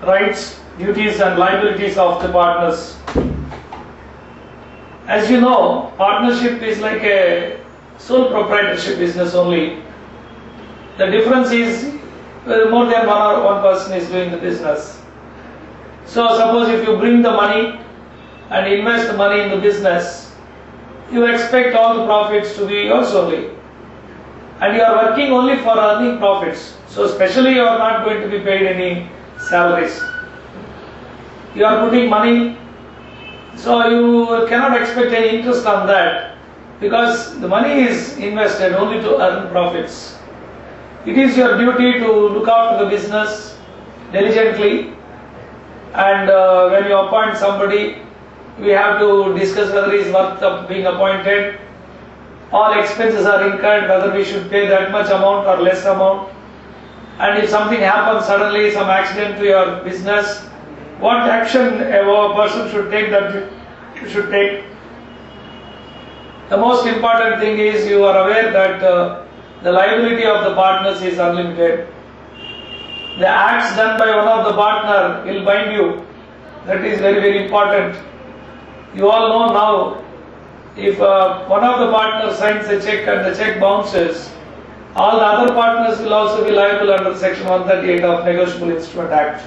rights, duties and liabilities of the partners. As you know, partnership is like a sole proprietorship business only. The difference is more than one person is doing the business. So suppose if you bring the money and invest the money in the business, you expect all the profits to be yours only. And you are working only for earning profits. So especially you are not going to be paid any salaries. You are putting money, so you cannot expect any interest on that because the money is invested only to earn profits. It is your duty to look after the business diligently, and when you appoint somebody, we have to discuss whether he is worth of being appointed. All expenses are incurred, whether we should pay that much amount or less amount. And if something happens suddenly, some accident to your business, what action a person should take, that you should take. The most important thing is you are aware that the liability of the partners is unlimited. The acts done by one of the partner will bind you. That is very, very important. You all know now, if one of the partners signs a check and the check bounces, all the other partners will also be liable under Section 138 of Negotiable Instrument Act.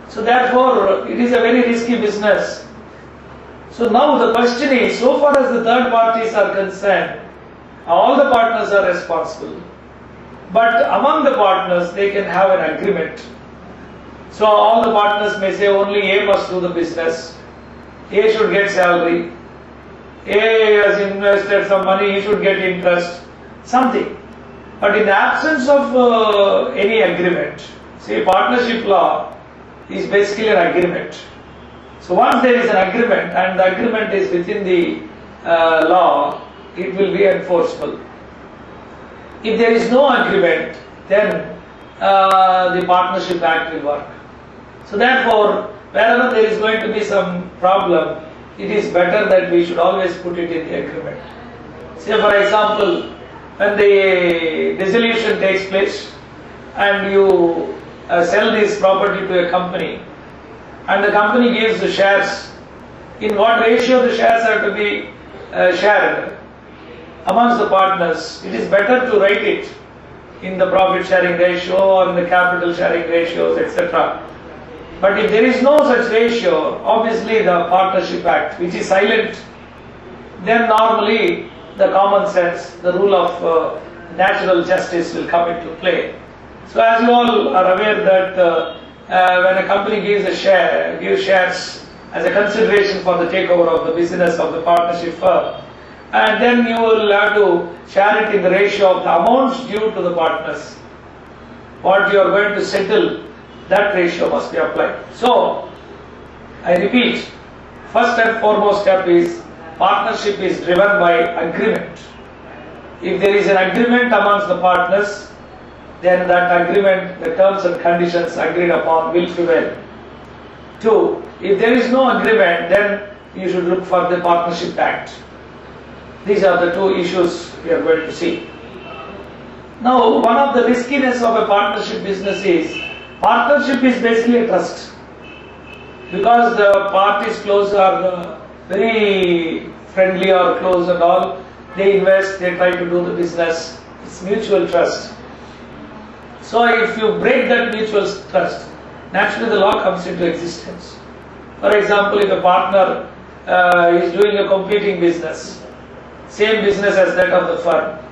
So therefore, it is a very risky business. So now the question is, so far as the third parties are concerned, all the partners are responsible. But among the partners, they can have an agreement. So all the partners may say only A must do the business. A should get salary. A has invested some money, he should get interest. Something. But in the absence of any agreement, see, partnership law is basically an agreement. So once there is an agreement and the agreement is within the law, it will be enforceable. If there is no agreement, then the Partnership Act will work. So therefore, wherever there is going to be some problem, it is better that we should always put it in the agreement. Say for example, when the dissolution takes place and you sell this property to a company and the company gives the shares, in what ratio the shares are to be shared amongst the partners, it is better to write it in the profit sharing ratio or in the capital sharing ratios, etc. But if there is no such ratio, obviously the Partnership Act, which is silent, then normally the common sense, the rule of natural justice will come into play. So as you all are aware that when a company gives shares as a consideration for the takeover of the business of the partnership firm, and then you will have to share it in the ratio of the amounts due to the partners. What you are going to settle, that ratio must be applied. So, I repeat, first and foremost step is partnership is driven by agreement. If there is an agreement amongst the partners, then that agreement, the terms and conditions agreed upon will prevail. 2. If there is no agreement, then you should look for the Partnership Act. These are the two issues we are going to see. Now, one of the riskiness of a partnership business is, partnership is basically a trust. Because the parties close are very friendly or close and all, they invest, they try to do the business. It's mutual trust. So if you break that mutual trust, naturally the law comes into existence. For example, if a partner is doing a competing business, same business as that of the firm,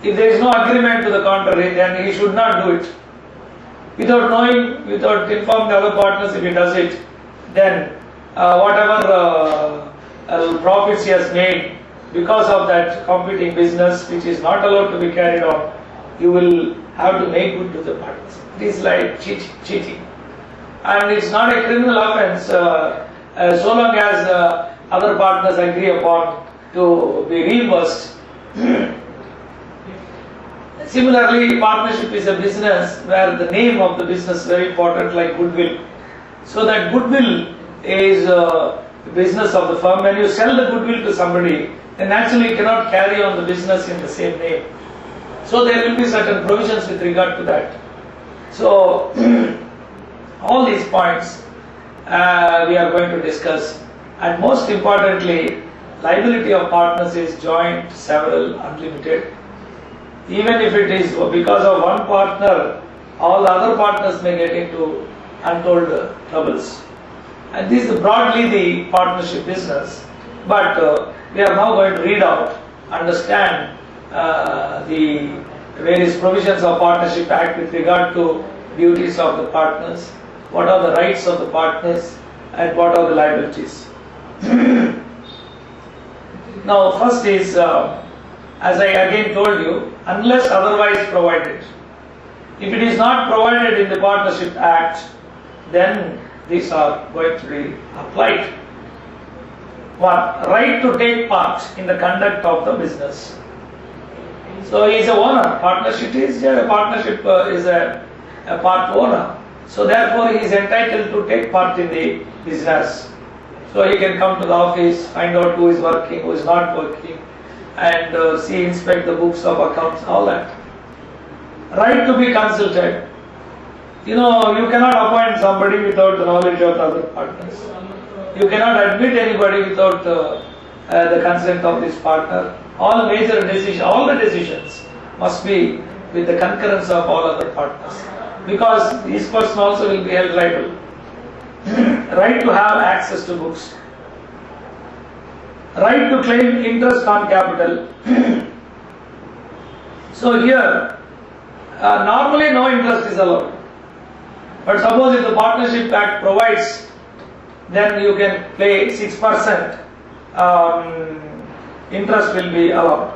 if there is no agreement to the contrary, then he should not do it. Without knowing, without informing the other partners, if he does it, then whatever profits he has made because of that competing business, which is not allowed to be carried on, you will have to make good to the partners. It is like cheating. And it's not a criminal offense so long as other partners agree upon to be reimbursed. Similarly, partnership is a business where the name of the business is very important, like goodwill. So that goodwill is the business of the firm. When you sell the goodwill to somebody, then naturally you cannot carry on the business in the same name. So there will be certain provisions with regard to that. So All these points we are going to discuss, and most importantly, liability of partners is joint, several, unlimited. Even if it is because of one partner, all the other partners may get into untold troubles. And this is broadly the partnership business. But we are now going to read out, understand the various provisions of Partnership Act with regard to duties of the partners, what are the rights of the partners, and what are the liabilities. Now, first is, as I again told you, unless otherwise provided. If it is not provided in the Partnership Act, then these are going to be applied. One, right to take part in the conduct of the business. So he is a owner. Partnership is a part owner. So therefore he is entitled to take part in the business. So he can come to the office, find out who is working, who is not working, and inspect the books of accounts, all that. Right to be consulted. You cannot appoint somebody without the knowledge of the other partners. You cannot admit anybody without the consent of this partner. All major decisions, all the decisions must be with the concurrence of all other partners, because this person also will be held liable. Right to have access to books. Right to claim interest on capital. So here, normally no interest is allowed. But suppose if the Partnership Act provides, then you can pay 6%, interest will be allowed.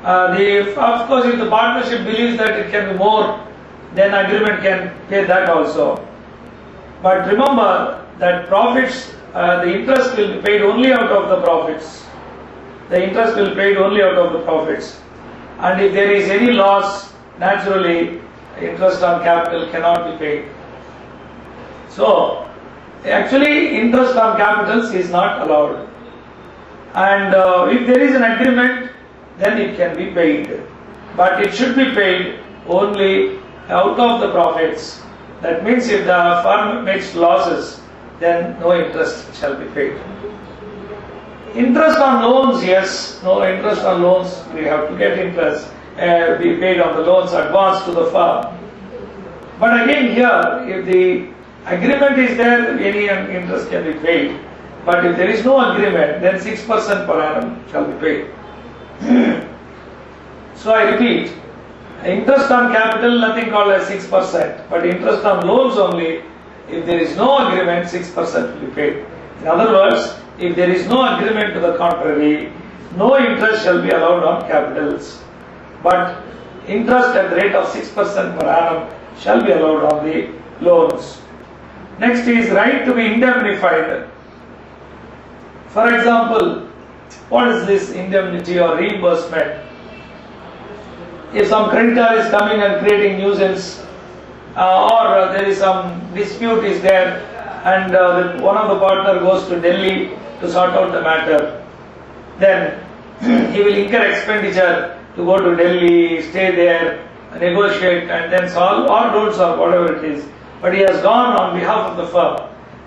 Of course, if the partnership believes that it can be more, then agreement can pay that also. But remember that profits, the interest will be paid only out of the profits. The interest will be paid only out of the profits. And if there is any loss, naturally, interest on capital cannot be paid. So, actually, interest on capitals is not allowed. And if there is an agreement, then it can be paid. But it should be paid only out of the profits. That means if the firm makes losses, then no interest shall be paid. Interest on loans, yes, no interest on loans, we have to get interest, be paid on the loans advanced to the firm. But again here, if the agreement is there, any interest can be paid. But if there is no agreement, then 6% per annum shall be paid. So I repeat, interest on capital, nothing called as 6%, but interest on loans only, if there is no agreement, 6% will be paid. In other words, if there is no agreement to the contrary, no interest shall be allowed on capitals. But interest at the rate of 6% per annum shall be allowed on the loans. Next is right to be indemnified. For example, what is this indemnity or reimbursement? If some creditor is coming and creating nuisance, or there is some dispute is there, and one of the partner goes to Delhi to sort out the matter, then he will incur expenditure to go to Delhi, stay there, negotiate, and then solve or don't solve, whatever it is. But he has gone on behalf of the firm,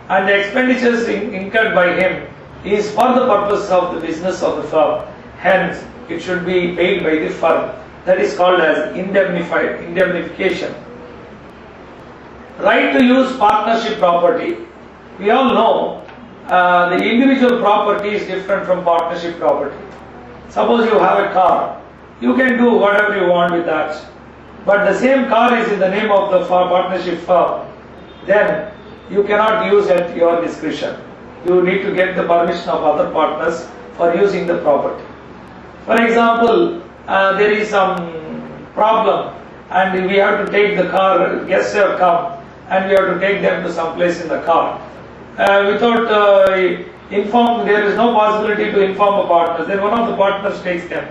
and the expenditures incurred by him is for the purpose of the business of the firm. Hence, it should be paid by the firm. That is called as indemnification. Right to use partnership property. We all know the individual property is different from partnership property. Suppose you have a car, you can do whatever you want with that. But the same car is in the name of the partnership firm, then you cannot use at your discretion. You need to get the permission of other partners for using the property. For example, there is some problem and we have to take the car, guests have come and we have to take them to some place in the car. Without there is no possibility to inform a partner. Then one of the partners takes them.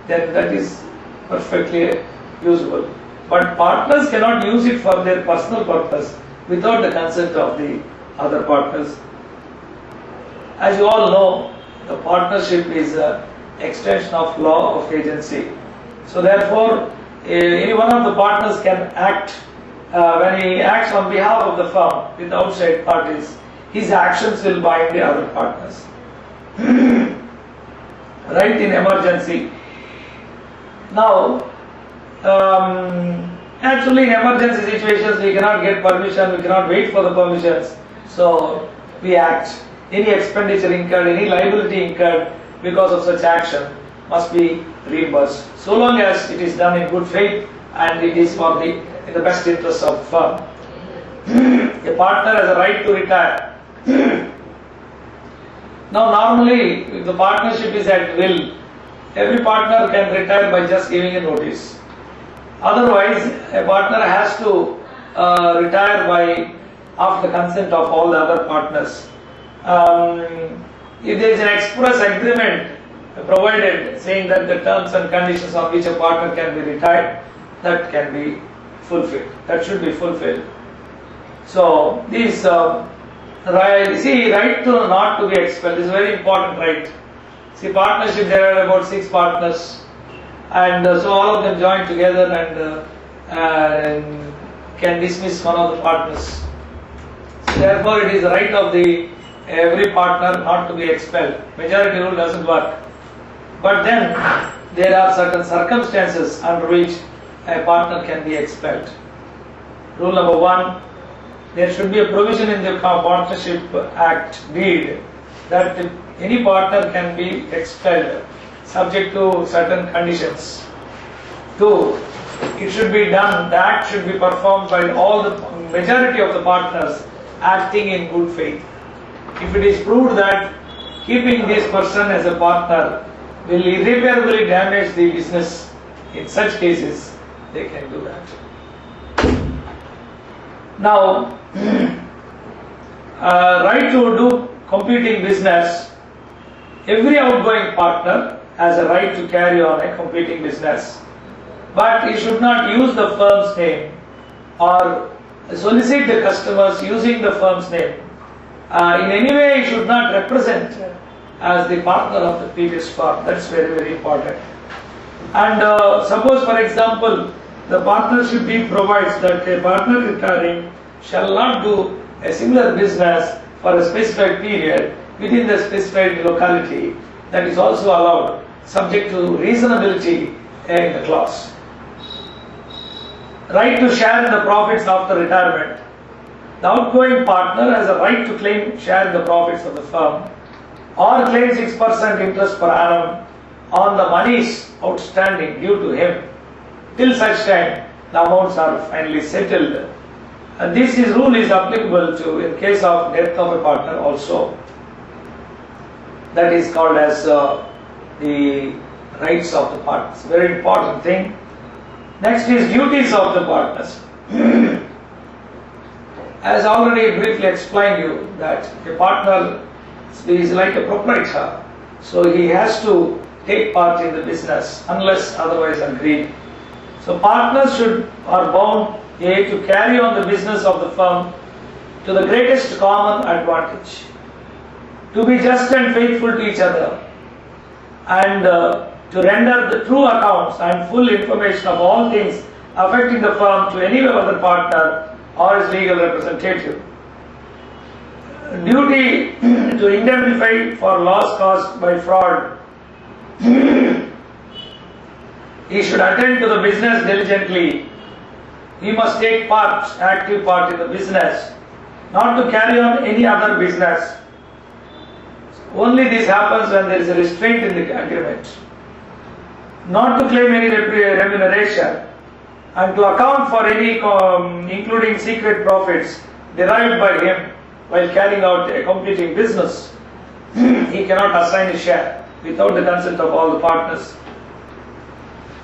Then that is perfectly usable. But partners cannot use it for their personal purpose without the consent of the other partners. As you all know, the partnership is an extension of law of agency. So therefore, any one of the partners can act when he acts on behalf of the firm with outside parties, his actions will bind the other partners. Right in emergency. Now, actually in emergency situations we cannot get permission, we cannot wait for the permissions. So we act. Any expenditure incurred, any liability incurred because of such action must be reimbursed. So long as it is done in good faith and it is for in the best interest of the firm. A partner has a right to retire. Now normally, if the partnership is at will, every partner can retire by just giving a notice. Otherwise, a partner has to retire by after the consent of all the other partners. If there is an express agreement provided saying that the terms and conditions on which a partner can be retired, that can be fulfilled. That should be fulfilled. So these right to not to be expelled is a very important right. See, partnership, there are about 6 partners, and so all of them join together and can dismiss one of the partners. So therefore, it is the right of every partner not to be expelled. Majority rule doesn't work. But then there are certain circumstances under which a partner can be expelled. Rule number 1. There should be a provision in the Partnership Act deed that any partner can be expelled subject to certain conditions. 2. It should be done, the act should be performed by all the majority of the partners acting in good faith. If it is proved that keeping this person as a partner will irreparably damage the business, in such cases they can do that. Now, right to do competing business, every outgoing partner has a right to carry on a competing business, but he should not use the firm's name or solicit the customers using the firm's name. In any way, he should not represent as the partner of the previous firm. That's very, very important. And suppose, for example, the partnership deed provides that a partner retiring shall not do a similar business for a specified period within the specified locality. That is also allowed, subject to reasonability in the clause. Right to share in the profits after retirement. The outgoing partner has a right to claim share in the profits of the firm or claim 6% interest per annum on the monies outstanding due to him till such time the amounts are finally settled. And this rule is applicable to in case of death of a partner also. That is called as the rights of the partners. Very important thing. Next is duties of the partners. As already briefly explained you that a partner is like a proprietor, so he has to take part in the business unless otherwise agreed. So partners are bound to carry on the business of the firm to the greatest common advantage, to be just and faithful to each other, and to render the true accounts and full information of all things affecting the firm to any other partner or his legal representative. Duty to indemnify for loss caused by fraud. He should attend to the business diligently. He must take active part in the business, not to carry on any other business. Only this happens when there is a restraint in the agreement. Not to claim any remuneration and to account for any including secret profits derived by him while carrying out a competing business. He cannot assign a share without the consent of all the partners.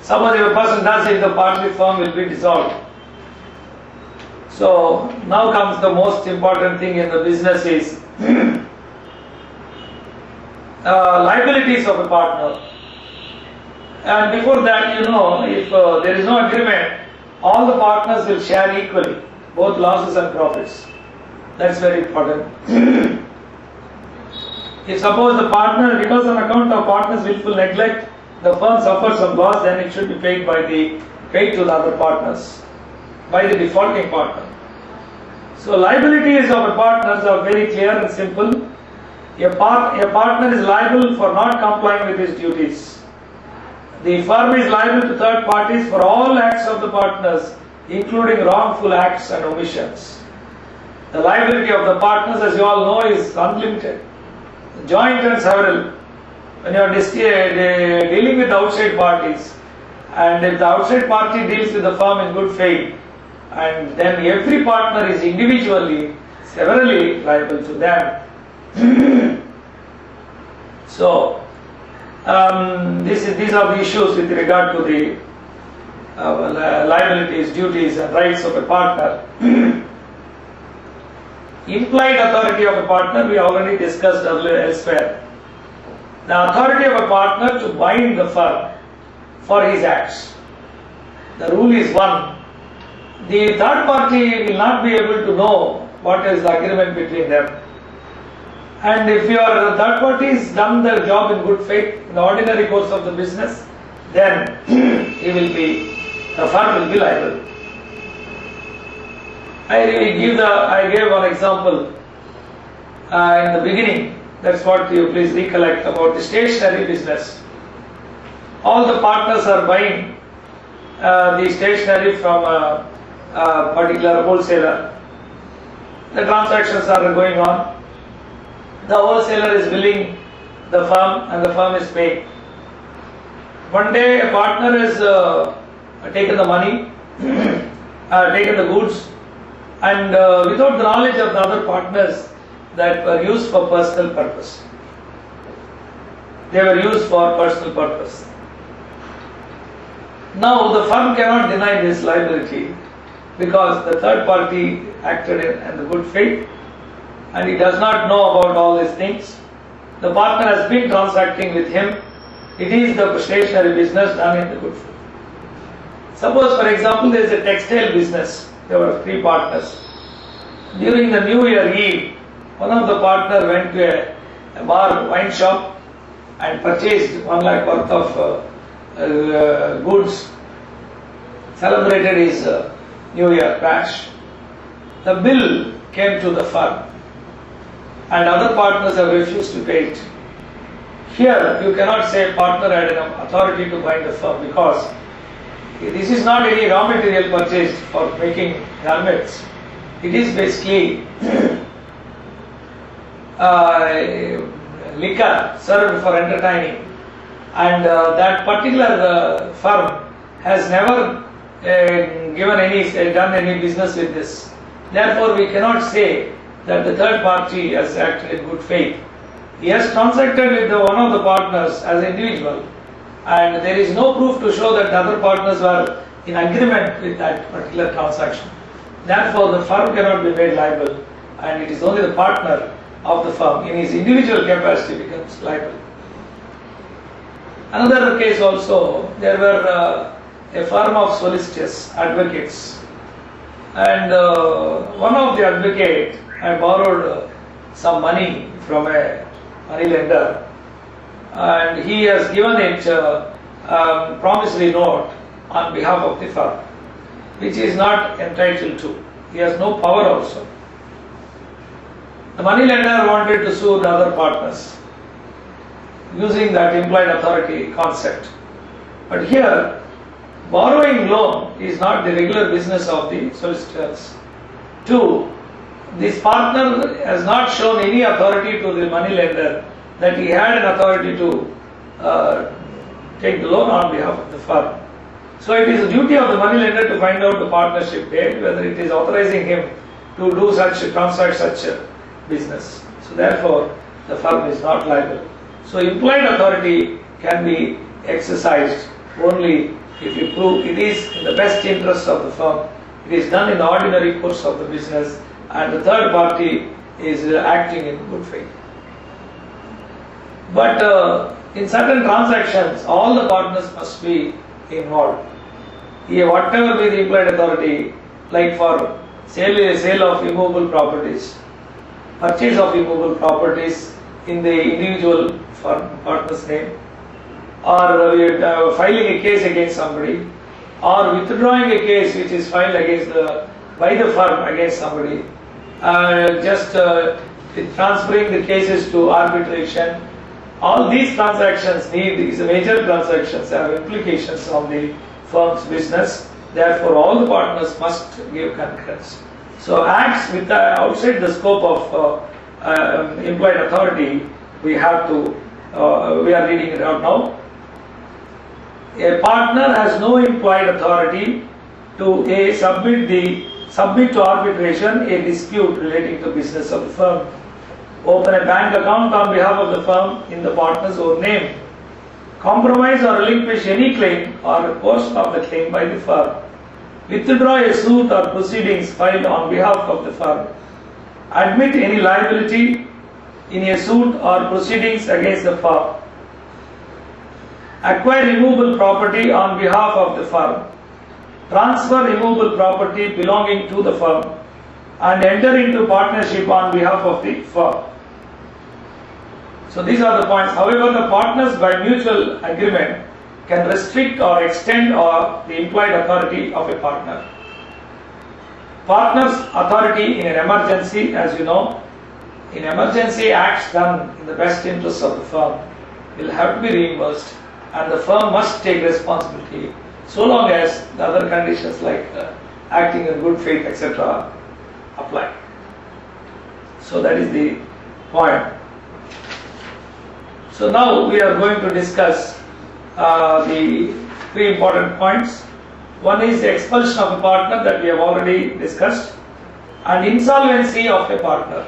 Suppose if a person does it, the partnership firm will be dissolved. So now comes the most important thing in the business is liabilities of a partner. And before that, if there is no agreement, all the partners will share equally, both losses and profits. That's very important. If suppose the partner, because on account of partner's willful neglect, the firm suffers some loss, then it should be paid to the other partners. by the defaulting partner. So liabilities of the partners are very clear and simple. A partner is liable for not complying with his duties. The firm is liable to third parties for all acts of the partners, including wrongful acts and omissions. The liability of the partners, as you all know, is unlimited, joint and several. When you are dealing with outside parties, and if the outside party deals with the firm in good faith, and then every partner is individually, severally liable to them. So, these are the issues with regard to the liabilities, duties and rights of a partner. Implied authority of a partner we already discussed earlier elsewhere. The authority of a partner to bind the firm for his acts. The rule is one. The third party will not be able to know what is the agreement between them. And if the third party has done their job in good faith, in the ordinary course of the business, then the firm will be liable. I gave one example in the beginning. That's what you please recollect about the stationery business. All the partners are buying the stationery from a particular wholesaler. The transactions are going on. The wholesaler is billing the firm and the firm is paying. One day a partner has taken the money, taken the goods, and without the knowledge of the other partners, that were used for personal purpose. They were used for personal purpose. Now the firm cannot deny this liability because the third party acted in the good faith and he does not know about all these things. The partner has been transacting with him. It is the stationery business done in the good faith. Suppose, for example, there is a textile business. There were 3 partners. During the New Year Eve, one of the partners went to a bar, wine shop, and purchased 1 lakh worth of goods, celebrated his New Year bash. The bill came to the firm, and other partners have refused to pay it. Here, you cannot say partner had an authority to bind the firm because this is not any raw material purchased for making garments. It is basically liquor served for entertaining, and that particular firm has never done any business with this. Therefore, we cannot say that the third party has acted in good faith. He has transacted with one of the partners as an individual, and there is no proof to show that the other partners were in agreement with that particular transaction. Therefore, the firm cannot be made liable, and it is only the partner of the firm in his individual capacity becomes liable. Another case also, there were a firm of solicitors, advocates, and one of the advocate had borrowed some money from a money lender, and he has given it promissory note on behalf of the firm, which he is not entitled to. He has no power also. The money lender wanted to sue the other partners using that implied authority concept. But here, borrowing loan is not the regular business of the solicitors. 2, this partner has not shown any authority to the money lender that he had an authority to take the loan on behalf of the firm. So it is the duty of the money lender to find out the partnership date, whether it is authorizing him to do transact such a business. So therefore, the firm is not liable. So implied authority can be exercised only if you prove it is in the best interest of the firm, it is done in the ordinary course of the business, and the third party is acting in good faith. But in certain transactions, all the partners must be involved. Here, whatever be the implied authority, like for sale of immovable properties, purchase of immovable properties in the individual partner's name, or filing a case against somebody, or withdrawing a case which is filed against by the firm against somebody, just transferring the cases to arbitration. All these transactions these major transactions have implications on the firm's business. Therefore, all the partners must give concurrence. So, acts with outside the scope of implied authority, we have to. We are reading it out now. A partner has no implied authority to submit to arbitration a dispute relating to business of the firm, open a bank account on behalf of the firm in the partner's own name, compromise or relinquish any claim or a portion of the claim by the firm, withdraw a suit or proceedings filed on behalf of the firm, admit any liability in a suit or proceedings against the firm, acquire immovable property on behalf of the firm, transfer immovable property belonging to the firm, and enter into partnership on behalf of the firm. So these are the points. However, the partners by mutual agreement can restrict or extend the implied authority of a partner. Partner's authority in an emergency, as you know, in emergency acts done in the best interest of the firm will have to be reimbursed, and the firm must take responsibility so long as the other conditions like acting in good faith, etc. apply. So that is the point. So now we are going to discuss the three important points. One is the expulsion of a partner that we have already discussed, and insolvency of a partner.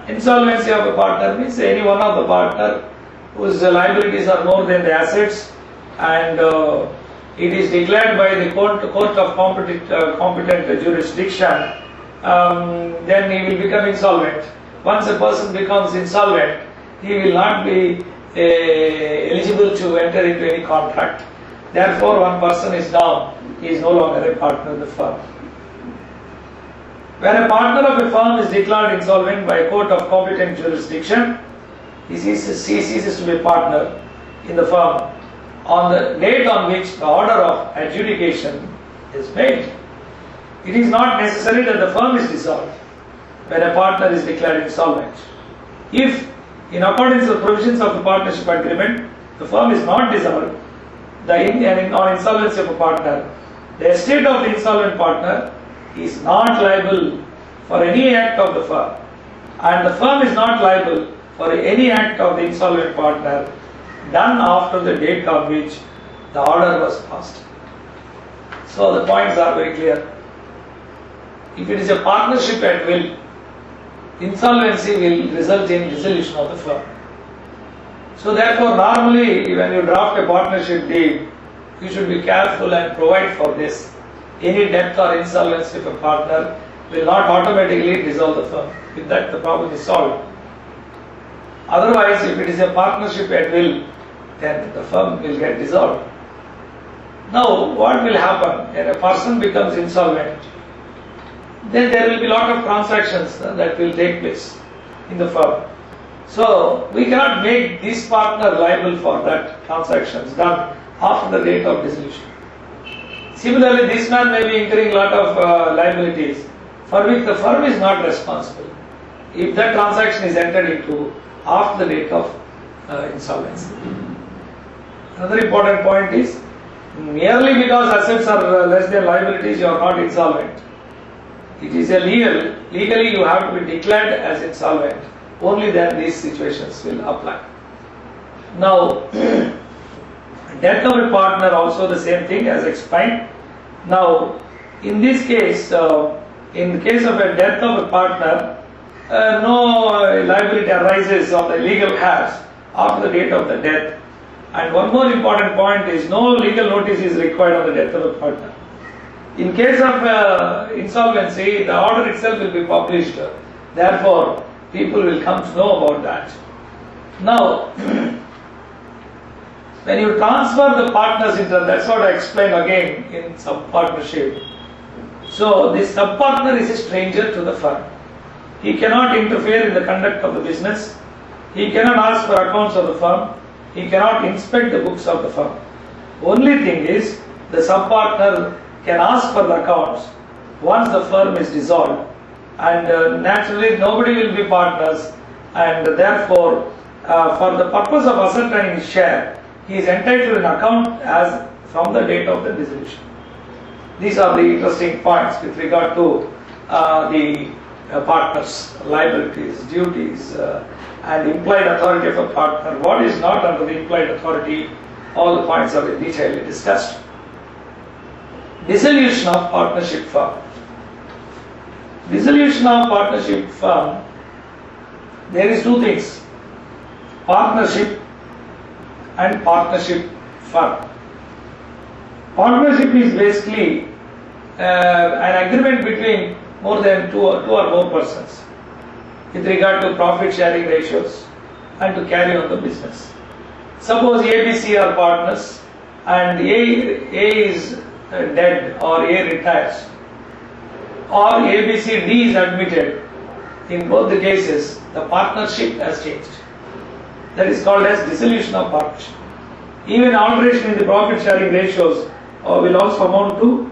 Insolvency of a partner means any one of the partner whose liabilities are more than the assets, and it is declared by the court of competent jurisdiction, then he will become insolvent. Once a person becomes insolvent, he will not be eligible to enter into any contract. Therefore, one person is down, he is no longer a partner of the firm. When a partner of a firm is declared insolvent by a court of competent jurisdiction, he ceases to be a partner in the firm on the date on which the order of adjudication is made. It is not necessary that the firm is dissolved when a partner is declared insolvent. If, in accordance with the provisions of the partnership agreement, the firm is not dissolved, on insolvency of a partner, the estate of the insolvent partner is not liable for any act of the firm, and the firm is not liable for any act of the insolvent partner done after the date on which the order was passed. So the points are very clear. If it is a partnership at will, insolvency will result in dissolution of the firm. So therefore, normally when you draft a partnership deed, you should be careful and provide for this. Any death or insolvency of a partner will not automatically dissolve the firm. With that, the problem is solved. Otherwise, if it is a partnership at will, then the firm will get dissolved. Now, what will happen when a person becomes insolvent? Then there will be a lot of transactions that will take place in the firm. So, we cannot make this partner liable for that transactions done after the date of dissolution. Similarly, this man may be incurring a lot of liabilities for which the firm is not responsible if that transaction is entered into after the date of insolvency. Another important point is, merely because assets are less than liabilities, you are not insolvent. It is a legally you have to be declared as insolvent. Only then these situations will apply. Now, death of a partner also the same thing as explained. Now, in this case, in the case of a death of a partner, no liability arises of the legal heirs after the date of the death. And one more important point is no legal notice is required on the death of a partner. In case of insolvency, the order itself will be published. Therefore, people will come to know about that. Now, when you transfer the partner's interest, that's what I explained again in sub-partnership. So, this sub-partner is a stranger to the firm. He cannot interfere in the conduct of the business. He cannot ask for accounts of the firm. He cannot inspect the books of the firm. Only thing is, the sub-partner can ask for the accounts once the firm is dissolved, and naturally nobody will be partners, and therefore for the purpose of ascertaining his share, he is entitled to an account as from the date of the dissolution. These are the interesting points with regard to the partners' liabilities, duties, and implied authority of a partner. What is not under the implied authority, all the points are in detail discussed. Dissolution of partnership firm. Dissolution of partnership firm, there is two things: partnership and partnership firm. Partnership is basically an agreement between more than two or more persons with regard to profit sharing ratios and to carry on the business. Suppose ABC are partners and A is dead or A retires, or ABCD is admitted. In both the cases, the partnership has changed. That is called as dissolution of partnership. Even alteration in the profit sharing ratios will also amount to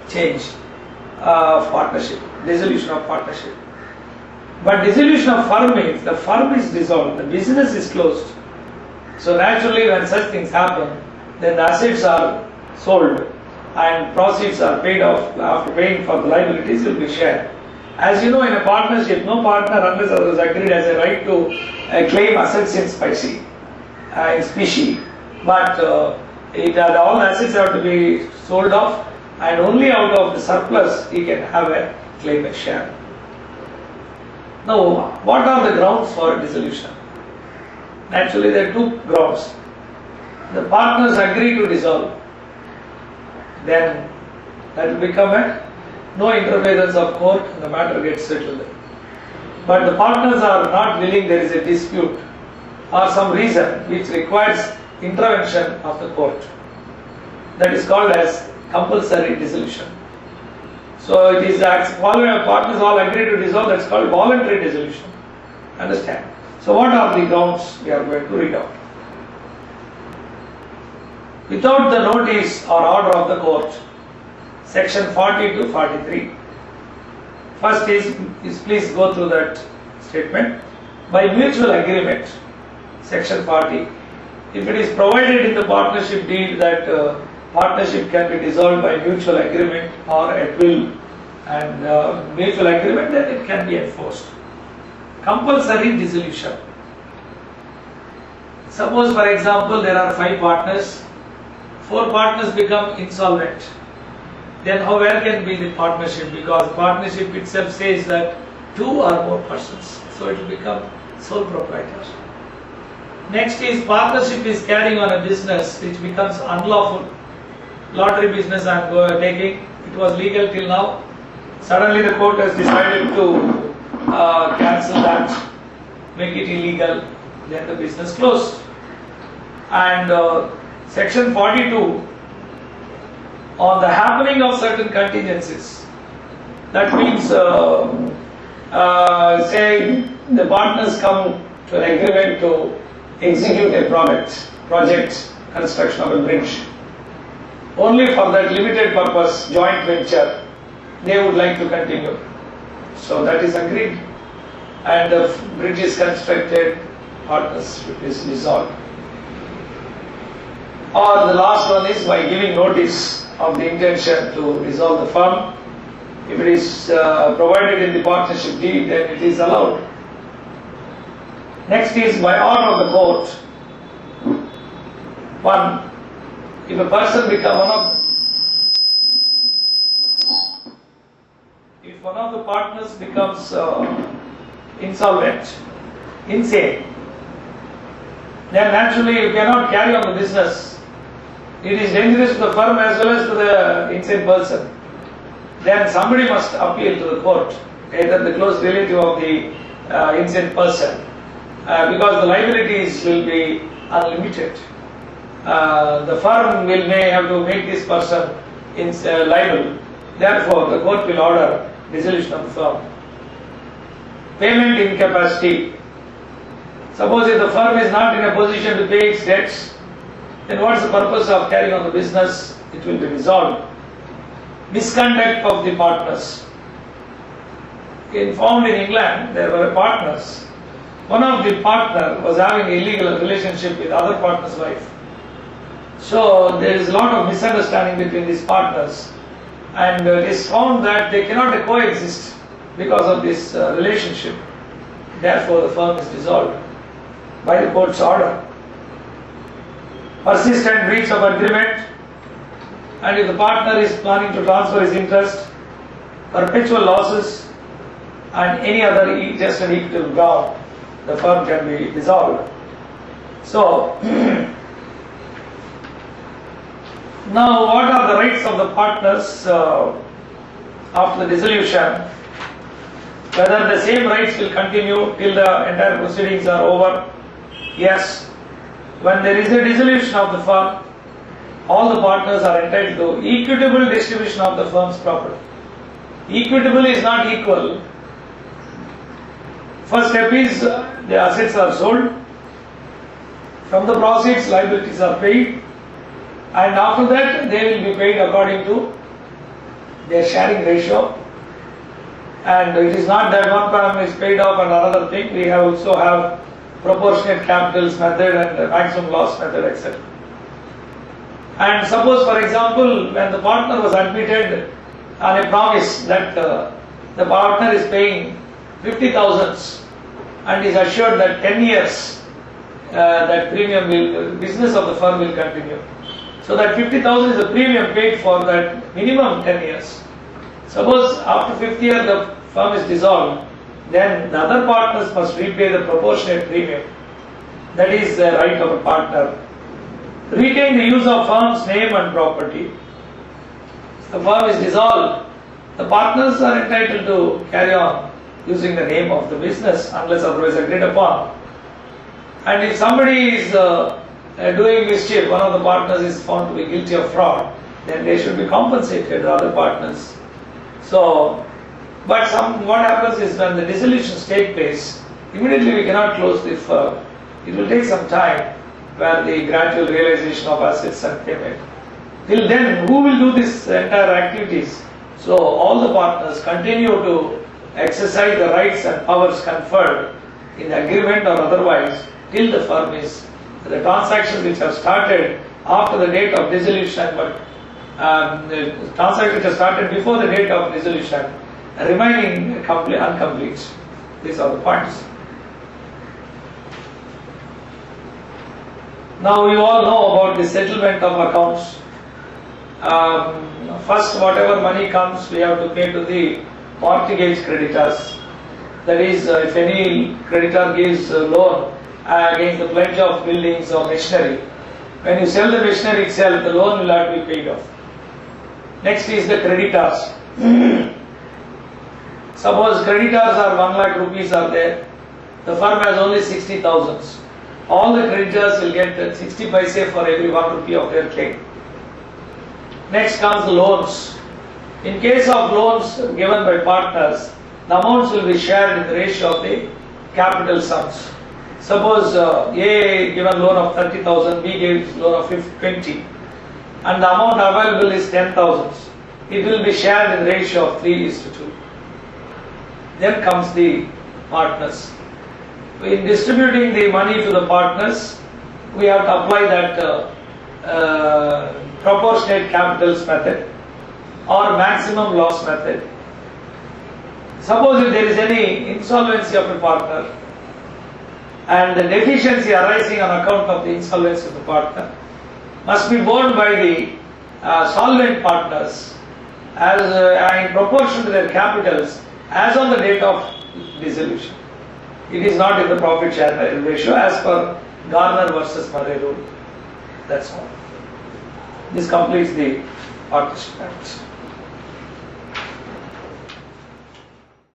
change of partnership, dissolution of partnership. But dissolution of firm means the firm is dissolved, the business is closed. So naturally when such things happen, then the assets are sold and proceeds are paid off. After paying for the liabilities will be shared. As you know, in a partnership, no partner unless others agreed has a right to claim assets in specie. But all the assets have to be sold off, and only out of the surplus he can have a claim a share. Now, what are the grounds for dissolution? Naturally, there are two grounds. The partners agree to dissolve, then that will become a no interference of court and the matter gets settled. But the partners are not willing, there is a dispute or some reason which requires intervention of the court. That is called as compulsory dissolution. So it is partners all agree to dissolve, that's called voluntary dissolution. Understand? So what are the grounds we are going to read out? Without the notice or order of the court, section 40 to 43. First is please go through that statement. By mutual agreement, section 40, if it is provided in the partnership deed that partnership can be dissolved by mutual agreement or at will, and mutual agreement, then it can be enforced. Compulsory dissolution. Suppose, for example, there are 5 partners, 4 partners become insolvent. Then where can be the partnership? Because partnership itself says that 2 or more persons. So it will become sole proprietor. Next is partnership is carrying on a business which becomes unlawful. Lottery business I am taking, it was legal till now. Suddenly the court has decided to cancel that, make it illegal, then the business closed. And section 42, on the happening of certain contingencies. That means, say the partners come to an agreement to execute a project, construction of a bridge. Only for that limited purpose, joint venture, they would like to continue. So that is agreed. And the bridge is constructed, partnership is dissolved. Or the last one is by giving notice of the intention to dissolve the firm. If it is provided in the partnership deed, then it is allowed. Next is by order of the court. 1. If a person if one of the partners becomes insolvent, insane, then naturally you cannot carry on the business. It is dangerous to the firm as well as to the insane person. Then somebody must appeal to the court, either the close relative of the insane person, because the liabilities will be unlimited. The firm may have to make this person liable. Therefore, the court will order dissolution of the firm. Payment incapacity. Suppose if the firm is not in a position to pay its debts, then what is the purpose of carrying on the business? It will be dissolved. Misconduct of the partners. Found in England, there were partners. One of the partner was having an illegal relationship with other partner's wife. So there is a lot of misunderstanding between these partners, and it is found that they cannot coexist because of this relationship. Therefore, the firm is dissolved by the court's order. Persistent breach of agreement, and if the partner is planning to transfer his interest, perpetual losses, and any other just an equitable ground, the firm can be dissolved. So, now what are the rights of the partners after the dissolution? Whether the same rights will continue till the entire proceedings are over? Yes. When there is a dissolution of the firm, all the partners are entitled to equitable distribution of the firm's property. Equitable is not equal. First step is the assets are sold. From the proceeds, liabilities are paid, and after that they will be paid according to their sharing ratio. And it is not that one firm is paid off and another thing. We also have proportionate capitals method and maximum loss method, etc. And suppose, for example, when the partner was admitted on a promise that the partner is paying 50,000 and is assured that 10 years that premium will, business of the firm will continue. So that 50,000 is the premium paid for that minimum 10 years. Suppose after 5th year the firm is dissolved, then the other partners must repay the proportionate premium. That is the right of a partner. Retain the use of firm's name and property. If the firm is dissolved, the partners are entitled to carry on using the name of the business unless otherwise agreed upon. And if somebody is doing mischief, one of the partners is found to be guilty of fraud, then they should be compensated, the other partners. So, but what happens is when the dissolutions take place, immediately we cannot close the firm. It will take some time where the gradual realization of assets and payment. Till then, who will do this entire activities? So all the partners continue to exercise the rights and powers conferred in the agreement or otherwise till the firm is, the transactions which have started after the date of dissolution, but the transactions which have started before the date of dissolution remaining incomplete. These are the points. Now you all know about the settlement of accounts. First, whatever money comes, we have to pay to the mortgage creditors. That is, if any creditor gives a loan against the pledge of buildings or machinery, when you sell the machinery itself, the loan will have to be paid off. Next is the creditors. Suppose creditors are 1 lakh rupees are there, the firm has only 60,000. All the creditors will get 60 paise for every 1 rupee of their claim. Next comes the loans. In case of loans given by partners, the amounts will be shared in the ratio of the capital sums. Suppose A given loan of 30,000, B gives loan of 20, and the amount available is 10,000. It will be shared in the ratio of 3:2. Then comes the partners. In distributing the money to the partners, we have to apply that proportionate capitals method or maximum loss method. Suppose if there is any insolvency of a partner and the deficiency arising on account of the insolvency of the partner must be borne by the solvent partners as in proportion to their capitals as on the date of dissolution. It is not in the profit share ratio as per Garner versus Murray rule. That's all. This completes the partnership acts.